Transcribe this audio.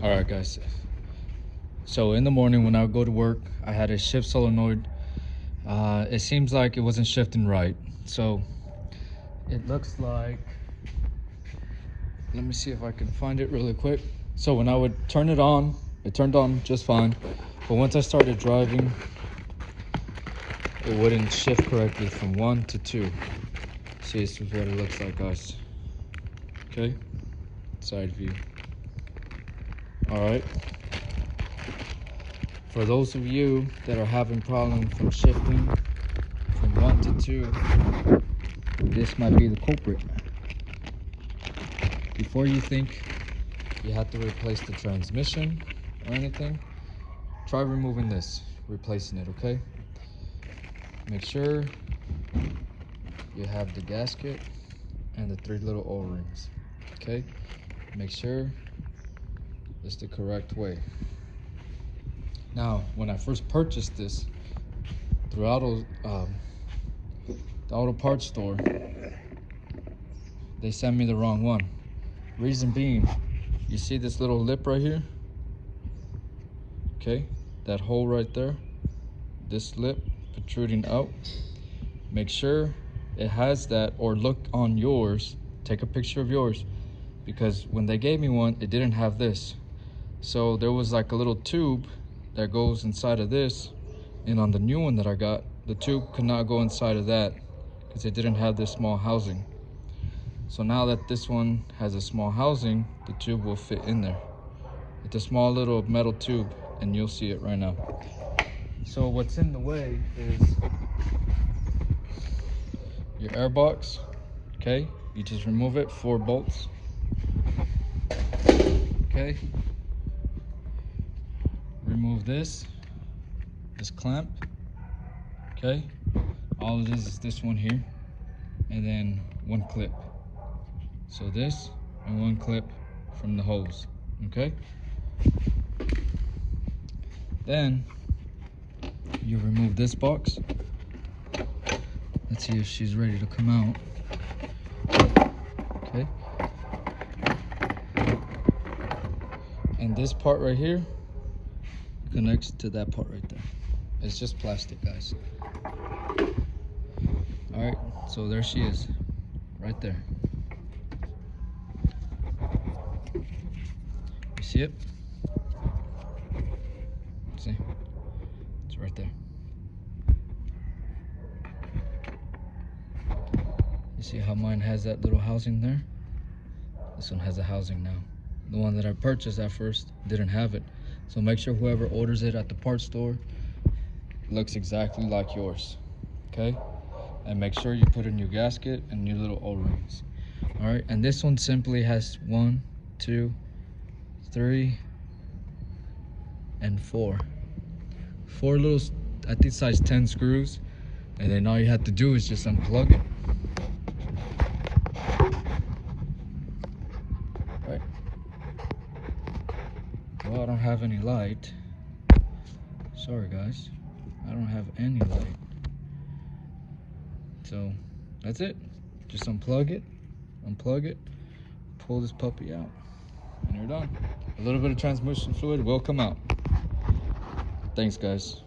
All right, guys. So in the morning when I would go to work, I had a shift solenoid. It seems like it wasn't shifting right. So it looks like, let me see if I can find it really quick. So when I would turn it on, it turned on just fine. But once I started driving, it wouldn't shift correctly from 1 to 2. See, this is what it looks like, guys. Okay, side view. All right. For those of you that are having problems from shifting from 1 to 2, this might be the culprit. Before you think you have to replace the transmission or anything, try removing this, replacing it, okay? Make sure you have the gasket and the 3 little O-rings, okay? Make sure it's the correct way. Now, when I first purchased this through the auto parts store, they sent me the wrong one. Reason being, you see this little lip right here? Okay, that hole right there, this lip protruding out. Make sure it has that, or look on yours, take a picture of yours, because when they gave me one, it didn't have this. So there was like a little tube that goes inside of this, and on the new one that I got, the tube could not go inside of that because it didn't have this small housing. So now that this one has a small housing, the tube will fit in there. It's a small little metal tube, and you'll see it right now. So what's in the way is your air box. Okay, you just remove it, 4 bolts. Okay, remove this clamp. Okay, all it is this one here, and then 1 clip. So this and 1 clip from the hose. Okay, then you remove this box. Let's see if she's ready to come out. Okay, and this part right here connects to that part right there. It's just plastic, guys. All right, so there she is, right there. You see it? See? It's right there. You see how mine has that little housing there? This one has a housing now. The one that I purchased at first didn't have it. So make sure whoever orders it at the parts store looks exactly like yours, okay? And make sure you put a new gasket and new little O-rings. All right, and this one simply has 1, 2, 3, and 4 little, I think size 10 screws, and then all you have to do is just unplug it. All right. Well, I don't have any light. Sorry, guys. I don't have any light. So that's it. Just unplug it, pull this puppy out, and you're done. A little bit of transmission fluid will come out. Thanks, guys.